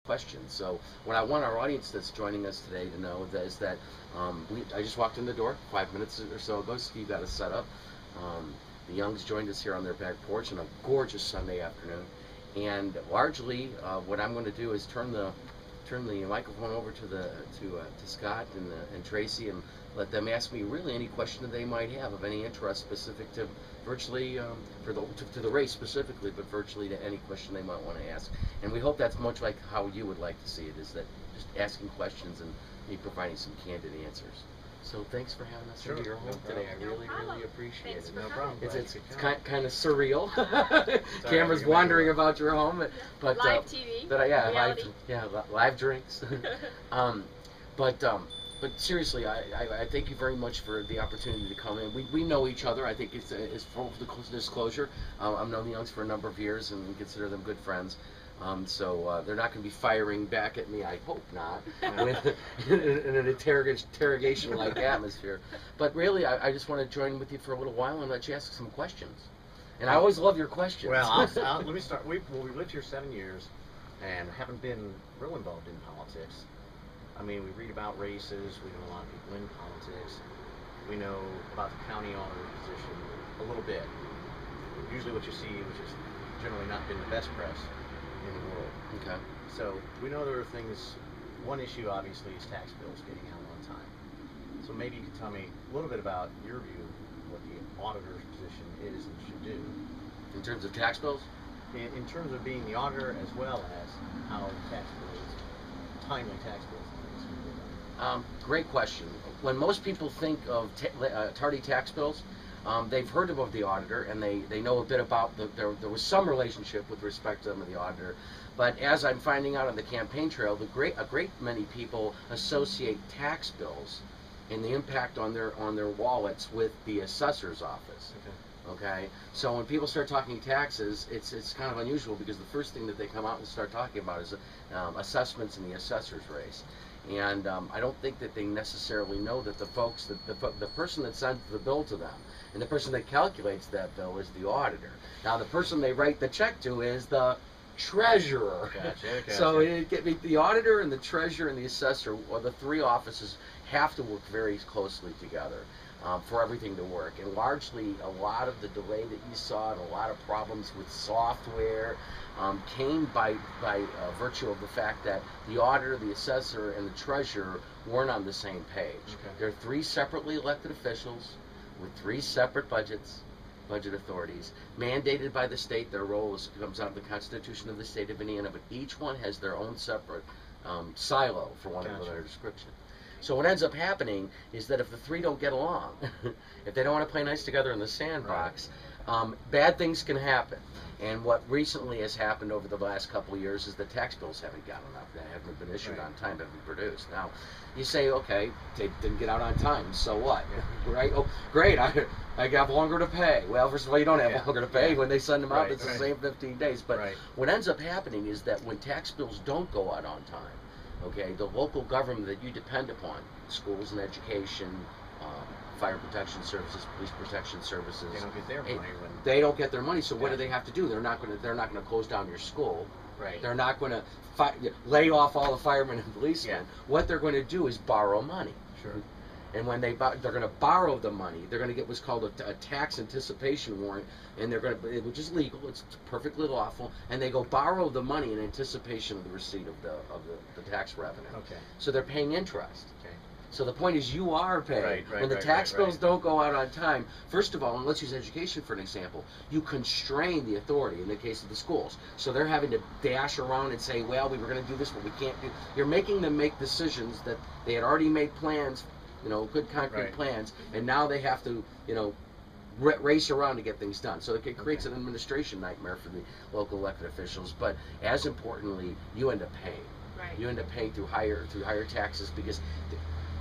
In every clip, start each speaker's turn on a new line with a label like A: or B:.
A: questions. So what I want our audience that's joining us today to know that is that I just walked in the door 5 minutes or so ago. Steve got us set up. The Youngs joined us here on their back porch on a gorgeous Sunday afternoon. And largely, what I'm going to do is turn the microphone over to Scott and Tracy, and let them ask me really any question that they might have of any interest specific to virtually to the race specifically, but virtually to any question they might want to ask. And we hope that's much like how you would like to see it, is that just asking questions and me providing some candid answers. So thanks for having us into your home today. I really appreciate it.
B: No problem.
A: It's kind of surreal. Cameras wandering about your home, but
C: live TV.
A: Live drinks. But seriously, I thank you very much for the opportunity to come in. We know each other. I think it's full disclosure. I've known the Youngs for a number of years and consider them good friends. So they're not going to be firing back at me, I hope not, in an interrogation-like atmosphere. But really, I just want to join with you for a little while and let you ask some questions. And I always love your questions.
B: Well, let me start. We've lived here 7 years and haven't been real involved in politics. I mean, we read about races, we know a lot of people in politics, we know about the county auditor position a little bit. Usually what you see, which has generally not been the best press in the world.
A: Okay.
B: So we know there are things, one issue obviously is tax bills getting out on time. So maybe you could tell me a little bit about your view, what the auditor's position is and should do.
A: In terms of tax bills?
B: In terms of being the auditor as well as how tax bills, timely tax bills.
A: Great question. When most people think of tardy tax bills, they've heard of the auditor and they know a bit about there was some relationship with respect to them and the auditor. But as I'm finding out on the campaign trail, a great many people associate tax bills and the impact on their wallets with the assessor's office. Okay. So when people start talking taxes, it's kind of unusual because the first thing that they come out and start talking about is assessments in the assessor's race. And I don't think that they necessarily know that the person that sends the bill to them and the person that calculates that bill is the auditor. Now the person they write the check to is the treasurer.
B: Gotcha.
A: So the auditor and the treasurer and the assessor, or the three offices, have to work very closely together for everything to work. And largely, a lot of the delay that you saw and a lot of problems with software came by virtue of the fact that the auditor, the assessor, and the treasurer weren't on the same page.
B: Okay.
A: They're three separately elected officials with three separate budget authorities, mandated by the state. Their role comes out of the Constitution of the state of Indiana, but each one has their own separate silo, for want of a better description. So what ends up happening is that if the three don't get along, if they don't want to play nice together in the sandbox, bad things can happen. And what recently has happened over the last couple of years is that tax bills haven't gotten enough. They haven't been issued on time, haven't been produced. Now, you say, okay, they didn't get out on time, so what? Right? Oh, great, I have longer to pay. Well, first of all, you don't have longer to pay. When they send them out, it's the same 15 days. But what ends up happening is that when tax bills don't go out on time, okay, the local government that you depend upon, schools and education, fire protection services, police protection services,
B: they don't get their money.
A: They don't get their money. So what do they have to do? They're not going to close down your school.
B: Right.
A: They're not going to lay off all the firemen and policemen. What they're going to do is borrow money.
B: Sure.
A: And when they're going to borrow the money, they're going to get what's called a tax anticipation warrant, and which is legal, it's perfectly lawful, and they go borrow the money in anticipation of the receipt of the tax revenue.
B: Okay.
A: So they're paying interest.
B: Okay.
A: So the point is you are paying. When the tax bills don't go out on time, first of all, and let's use education for an example, you constrain the authority in the case of the schools. So they're having to dash around and say, well, we were going to do this, but we can't do. You're making them make decisions that they had already made plans, good concrete plans, and now they have to, race around to get things done. So it creates an administration nightmare for the local elected officials. But as importantly, you end up paying.
C: Right.
A: You end up paying through higher taxes because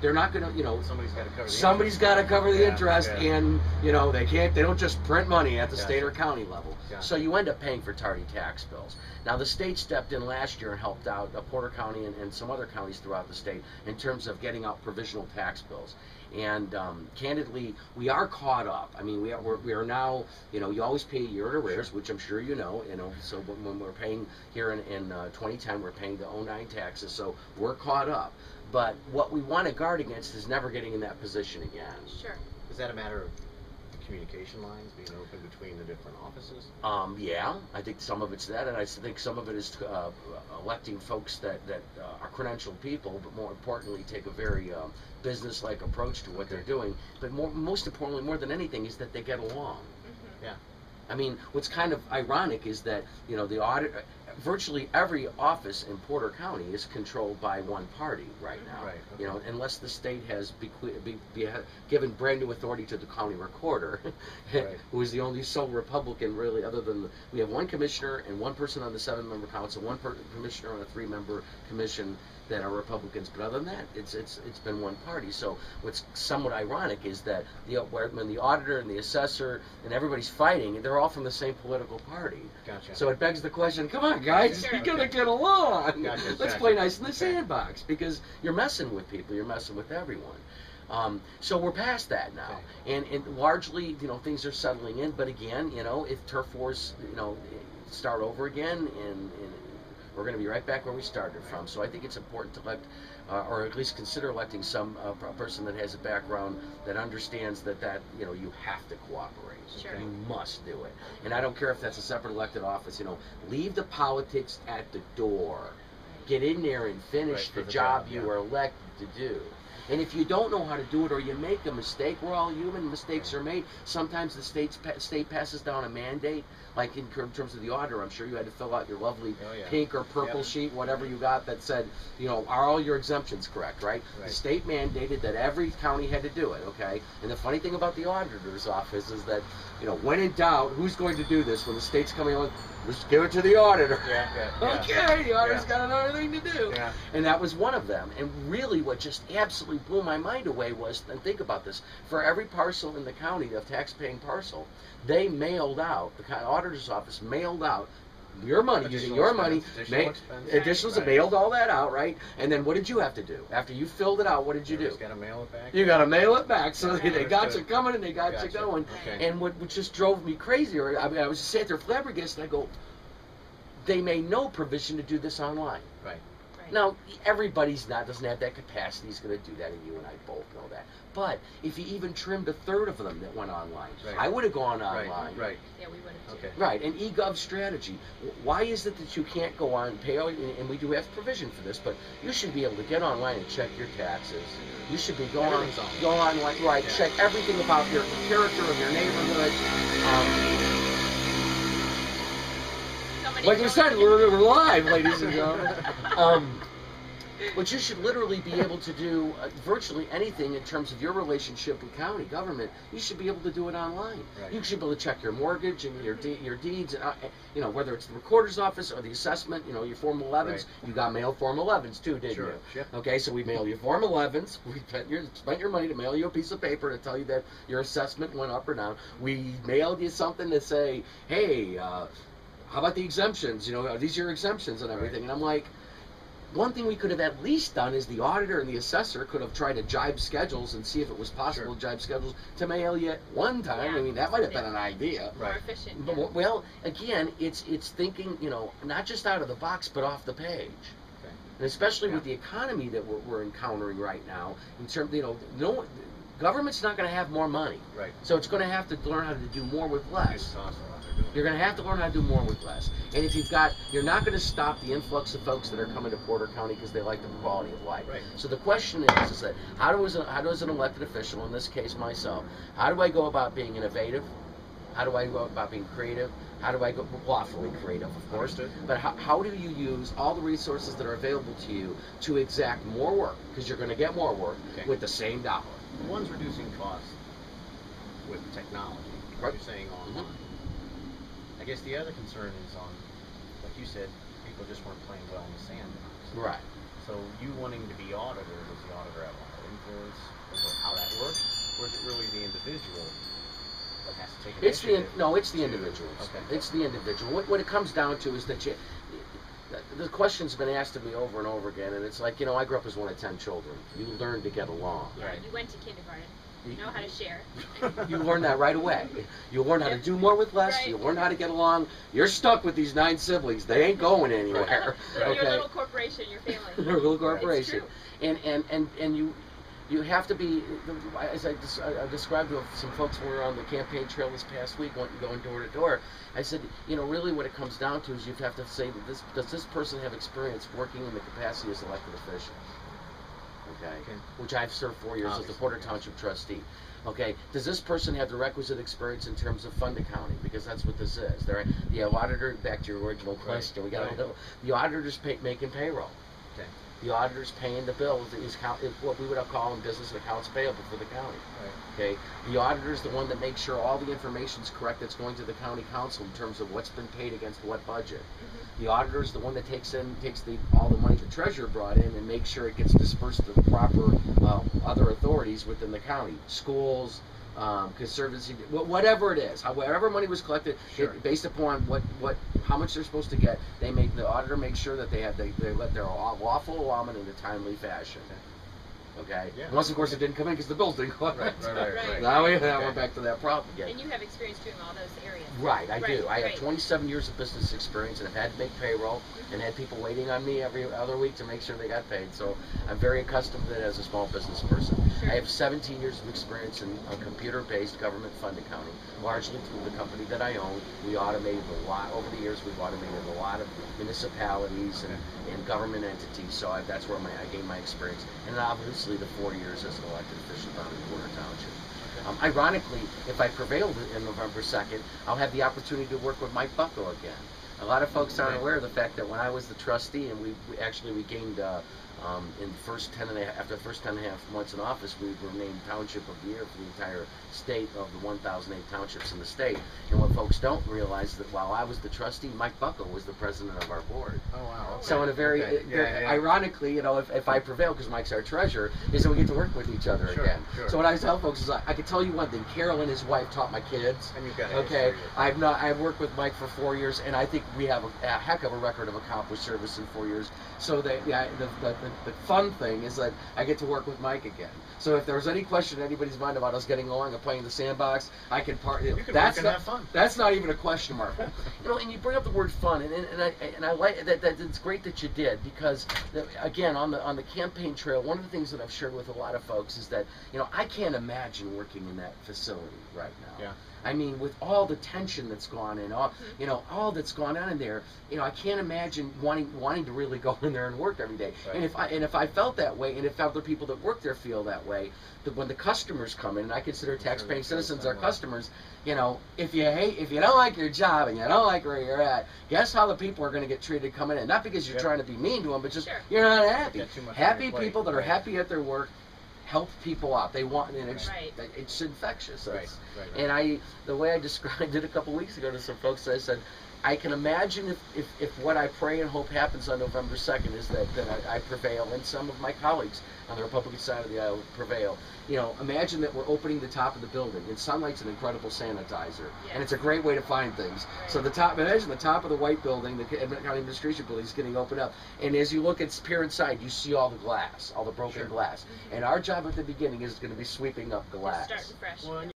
A: they're not going to,
B: Somebody's got to cover the
A: somebody's got to cover the
B: Yeah,
A: interest,
B: yeah.
A: and they don't just print money at the
B: Gotcha.
A: state or county level.
B: Gotcha.
A: So you end up paying for tardy tax bills. Now the state stepped in last year and helped out Porter County and some other counties throughout the state in terms of getting out provisional tax bills. And candidly, we are caught up. I mean, we are now, you always pay a year in arrears, which I'm sure you know. So when we're paying here in 2010, we're paying the 09 taxes, so we're caught up. But what we want to guard against is never getting in that position again.
C: Sure.
B: Is that a matter of the communication lines being open between the different offices?
A: Yeah, I think some of it's that, and I think some of it is electing folks that are credentialed people, but more importantly, take a very business-like approach to what they're doing. But most importantly, more than anything, is that they get along.
B: Yeah.
A: I mean, what's kind of ironic is that the audit, virtually every office in Porter County is controlled by one party right now.
B: Right, okay.
A: Unless the state has given brand new authority to the county recorder,
B: Right.
A: who is the only sole Republican really, other than we have one commissioner and one person on the 7-member council, one commissioner on a 3-member commission that are Republicans, but other than that, it's been one party. So what's somewhat ironic is that when the auditor and the assessor and everybody's fighting, they're all from the same political party.
B: Gotcha.
A: So it begs the question: come on, guys,
C: Sure.
A: you gotta get along.
B: Gotcha,
A: Let's
B: gotcha.
A: play nice in the
B: Okay.
A: sandbox, because you're messing with people, you're messing with everyone. So we're past that now, and largely, things are settling in. But again, if turf wars, start over again, and we're going to be right back where we started from. So I think it's important to elect, or at least consider electing some person that has a background that understands that you have to cooperate.
C: Sure.
A: You must do it. And I don't care if that's a separate elected office. Leave the politics at the door. Get in there and finish
B: Right, for
A: the
B: the
A: job
B: job,
A: you
B: yeah.
A: were elected to do. And if you don't know how to do it, or you make a mistake, we're all human, mistakes are made. Sometimes the state passes down a mandate, like in terms of the auditor. I'm sure you had to fill out your lovely
B: Oh, yeah.
A: pink or purple
B: Yep.
A: sheet, whatever you got, that said, are all your exemptions correct, right?
B: Right.
A: The state mandated that every county had to do it, okay? And the funny thing about the auditor's office is that, when in doubt, who's going to do this? When the state's coming on, just give it to the auditor.
B: Yeah.
A: Okay, the auditor's
B: Yeah.
A: got another thing to do.
B: Yeah.
A: And that was one of them. And really what just absolutely blew my mind away was, and think about this, for every parcel in the county, the tax-paying parcel, they mailed out, the auditor's office mailed out your money, using
B: Additional
A: your
B: expense,
A: money,
B: additional expense.
A: additionals,
B: Right.
A: mailed all that out, right? And then what did you have to do? After you filled it out, what did you do?
B: Just got to mail it back.
A: You got to mail it back. So
C: Okay.
A: they got you
B: Understood.
A: coming and they got you
B: Gotcha.
A: going.
B: Okay.
A: And what just drove me crazy, I was sitting there flabbergasted, and I go, they made no provision to do this online.
B: Right.
C: Right.
A: Now, doesn't have that capacity. He's going to do that, and you and I both know that. But if you even trimmed a third of them that went online,
B: Right.
A: I would have gone
B: Right.
A: online.
B: Right.
C: Yeah, we would have too.
B: Okay.
A: Right, an eGov strategy. Why is it that you can't go on and pay all, and we do have provision for this, but you should be able to get online and check your taxes. You should be
B: Everything's on.
A: go online, right,
B: Yeah.
A: check everything about the character of your neighborhood.
C: Somebody
A: Like we
C: told
A: said,
C: me-
A: we're live, ladies and gentlemen. But you should literally be able to do virtually anything in terms of your relationship with county government. You should be able to do it online.
B: Right.
A: You should be able to check your mortgage and your deeds, and whether it's the recorder's office or the assessment. Your Form 11s.
B: Right.
A: You got mailed Form 11s too, didn't
B: Sure.
A: you?
B: Yep.
A: Okay, so we mail you Form 11s. We spent your money to mail you a piece of paper to tell you that your assessment went up or down. We mailed you something to say, hey, how about the exemptions? Are these your exemptions and everything?
B: Right.
A: And I'm like, one thing we could have at least done is the auditor and the assessor could have tried to jibe schedules and see if it was possible
B: Sure.
A: to jibe schedules to mail you at one time.
C: Yeah.
A: I mean, that might have been an idea.
C: More
B: Right.
C: efficient.
A: But,
C: Yeah.
A: well, again, it's thinking, not just out of the box, but off the page.
B: Okay.
A: And especially
B: Yeah.
A: with the economy that we're encountering right now, in terms, government's not going to have more money.
B: Right.
A: So it's going to have to learn how to do more with less.
B: It's awesome what they're doing.
A: You're going to have to learn how to do more with less. And if you're not going to stop the influx of folks that are coming to Porter County because they like the quality of life.
B: Right.
A: So the question is that how does an elected official, in this case myself, how do I go about being innovative? How do I go about being creative? How do I go lawfully creative, of course?
B: Understood.
A: But how do you use all the resources that are available to you to exact more work? Because you're going to get more work
B: Okay.
A: with the same dollar.
B: One's reducing costs with technology.
A: Right.
B: You're saying online. I guess the other concern is on, like you said, people just weren't playing well in the sandbox.
A: Right.
B: So you wanting to be auditor, does the auditor have a influence over how that works, or is it really the individual that has to take
A: It's
B: initiative?
A: the individuals.
B: Okay.
A: It's the individual. What it comes down to is that the question's been asked of me over and over again, and it's like, I grew up as one of 10 children. You learn to get along.
C: Yeah,
B: Right.
C: you went to kindergarten. You know how to share.
A: You learn that right away. You learn how to do more with less.
C: Right.
A: You learn how to get along. You're stuck with these 9 siblings. They ain't going anywhere.
C: You're
A: Okay?
C: a little corporation, your family.
A: You're a little
C: It's
A: corporation.
C: true.
A: And you have to be, as I described to some folks when we were on the campaign trail this past week, going door to door. I said, really what it comes down to is you have to say that does this person have experience working in the capacity as elected official? Okay. Which I've served 4 years as the
B: Obviously,
A: Porter
B: yes.
A: Township trustee. Okay, does this person have the requisite experience in terms of fund accounting? Because that's what this is. The auditor, back to your original question, we got
B: Right.
A: the auditor's making payroll.
B: Okay.
A: The auditor's paying the bills is what we would call in business accounts payable for the county.
B: Right.
A: Okay, the auditor's the one that makes sure all the information's correct that's going to the county council in terms of what's been paid against what budget. The auditor's the one that takes all the money the treasurer brought in and makes sure it gets dispersed to the proper other authorities within the county, schools, conservancy, whatever it is, wherever money was collected,
B: Sure.
A: based upon how much they're supposed to get, the auditor makes sure that they let their lawful allotment in a timely fashion. Okay.
B: Yeah.
A: Unless of course it didn't come in because the bills didn't come in.
C: Right.
A: Now we're
B: Okay.
A: back to that problem again.
C: And you have experience doing all those areas.
A: Right, I do. I have
C: right.
A: 27 years of business experience and have had to make payroll and had people waiting on me every other week to make sure they got paid. So I'm very accustomed to it as a small business person.
C: Sure.
A: I have 17 years of experience in computer-based government fund accounting, largely through the company that I own. We automated a lot over the years. We've automated a lot of municipalities and government entities. So that's where I gained my experience. And then obviously the 4 years as an elected official down in Porter Township. Ironically, if I prevailed in November 2nd, I'll have the opportunity to work with Mike Bucko again. A lot of folks aren't aware of the fact that when I was the trustee, and we gained in the first after the first 10 and a half months in office, we were named Township of the Year for the entire state of the 1,008 townships in the state. And what folks don't realize is that while I was the trustee, Mike Bucko was the president of our board.
B: Oh wow. Okay.
A: So in a very, ironically, if I prevail, because Mike's our treasurer, is that we get to work with each other
B: Sure,
A: again.
B: sure.
A: So what I tell folks is I can tell you one thing. Carol and his wife taught my kids.
B: And you've got a
A: Okay,
B: history.
A: I've worked with Mike for 4 years, and I think we have a heck of a record of accomplished service in 4 years. So the fun thing is that I get to work with Mike again. So if there's any question in anybody's mind about us getting along and playing the sandbox, I can
B: You can
A: that's
B: work and
A: not,
B: have fun.
A: That's not even a question mark. And you bring up the word fun, and I like that. It's great that you did, because again on the campaign trail, one of the things that I've shared with a lot of folks is that I can't imagine working in that facility right now.
B: Yeah.
A: I mean, with all the tension that's gone in, all that's gone on in there, I can't imagine wanting to really go in there and work every day.
B: Right.
A: And if I felt that way, and if other people that work there feel that way, that when the customers come in, and I consider tax-paying citizens our customers, if you don't like your job and you don't like where you're at, guess how the people are going to get treated coming in? Not because you're trying to be mean to them, but just
C: Sure.
A: you're not happy.
B: Got too much on
A: Happy
B: your plate.
A: people that are
B: Right.
A: happy at their work help people out. They want, and
C: Right.
A: it's infectious.
B: Right,
A: It's-
B: right, right.
A: And the way I described it a couple weeks ago to some folks, I said, I can imagine if what I pray and hope happens on November 2nd is that I prevail, and some of my colleagues on the Republican side of the aisle prevail. Imagine that we're opening the top of the building, and sunlight's an incredible sanitizer, and it's a great way to find things.
C: Right.
A: So imagine the top of the white building, the County Administration building, is getting opened up, and as you look at peer inside, you see all the glass, all the broken
B: Sure.
A: glass, and our job at the beginning is going to be sweeping up
C: Just
A: glass.
C: starting fresh.
B: Well,